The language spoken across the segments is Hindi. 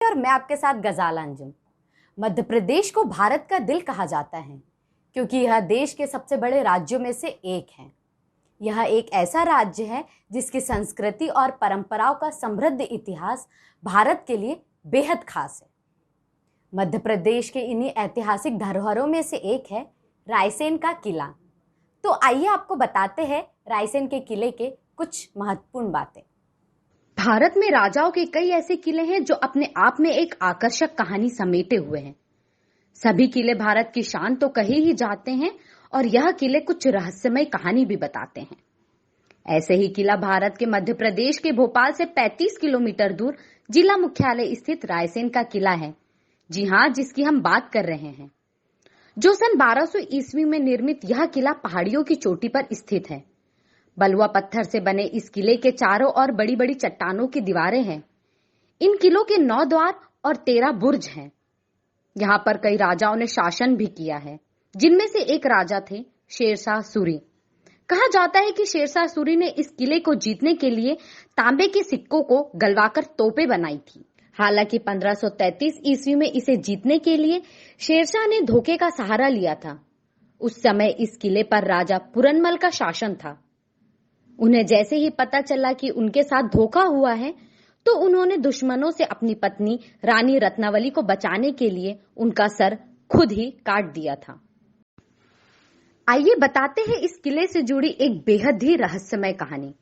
और मैं आपके साथ गजाल अंजुम। मध्य प्रदेश को भारत का दिल कहा जाता है क्योंकि यह देश के सबसे बड़े राज्यों में से एक है। यह एक ऐसा राज्य है जिसकी संस्कृति और परंपराओं का समृद्ध इतिहास भारत के लिए बेहद खास है। मध्य प्रदेश के इन्हीं ऐतिहासिक धरोहरों में से एक है रायसेन का किला। तो आइए आपको बताते हैं रायसेन के किले के कुछ महत्वपूर्ण बातें। भारत में राजाओं के कई ऐसे किले हैं जो अपने आप में एक आकर्षक कहानी समेटे हुए हैं। सभी किले भारत की शान तो कहे ही जाते हैं और यह किले कुछ रहस्यमय कहानी भी बताते हैं। ऐसे ही किला भारत के मध्य प्रदेश के भोपाल से 35 किलोमीटर दूर जिला मुख्यालय स्थित रायसेन का किला है। जी हाँ, जिसकी हम बात कर रहे हैं, जो सन 1200 ईस्वी में निर्मित यह किला पहाड़ियों की चोटी पर स्थित है। बलुआ पत्थर से बने इस किले के चारों ओर बड़ी बड़ी चट्टानों की दीवारें हैं। इन किलों के 9 द्वार और 13 बुर्ज हैं। यहाँ पर कई राजाओं ने शासन भी किया है, जिनमें से एक राजा थे शेरशाह सूरी। कहा जाता है कि शेरशाह सूरी ने इस किले को जीतने के लिए तांबे के सिक्कों को गलवाकर तोपें बनाई थी। हालांकि 1533 ईस्वी में इसे जीतने के लिए शेरशाह ने धोखे का सहारा लिया था। उस समय इस किले पर राजा पुरनमल का शासन था। उन्हें जैसे ही पता चला कि उनके साथ धोखा हुआ है, तो उन्होंने दुश्मनों से अपनी पत्नी रानी रत्नावली को बचाने के लिए उनका सर खुद ही काट दिया था। आइए बताते हैं इस किले से जुड़ी एक बेहद ही रहस्यमय कहानी।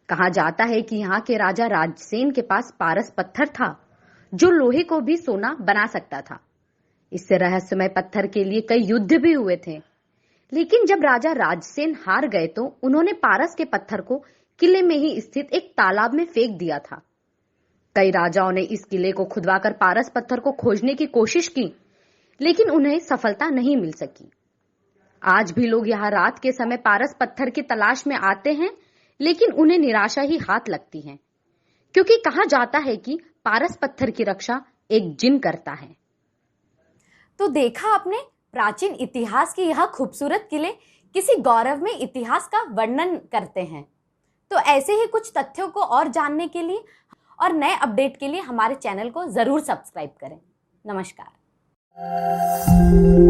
कहा जाता है कि यहाँ के राजा राजसेन के पास पारस पत्थर था, जो लोहे को भी सोना बना सकता था। इससे रहस्यमय पत्थर के लिए कई युद्ध भी हुए थे, लेकिन जब राजा राजसेन हार गए तो उन्होंने पारस के पत्थर को किले में ही स्थित एक तालाब में फेंक दिया था। कई राजाओं ने इस किले को खुदवाकर पारस पत्थर को खोजने की कोशिश की, लेकिन उन्हें सफलता नहीं मिल सकी। आज भी लोग यहाँ रात के समय पारस पत्थर की तलाश में आते हैं, लेकिन उन्हें निराशा ही हाथ लगती है, क्योंकि कहा जाता है कि पारस पत्थर की रक्षा एक जिन करता है। तो देखा आपने, प्राचीन इतिहास के यह खूबसूरत किले किसी गौरवमय इतिहास का वर्णन करते हैं। तो ऐसे ही कुछ तथ्यों को और जानने के लिए और नए अपडेट के लिए हमारे चैनल को जरूर सब्सक्राइब करें। नमस्कार।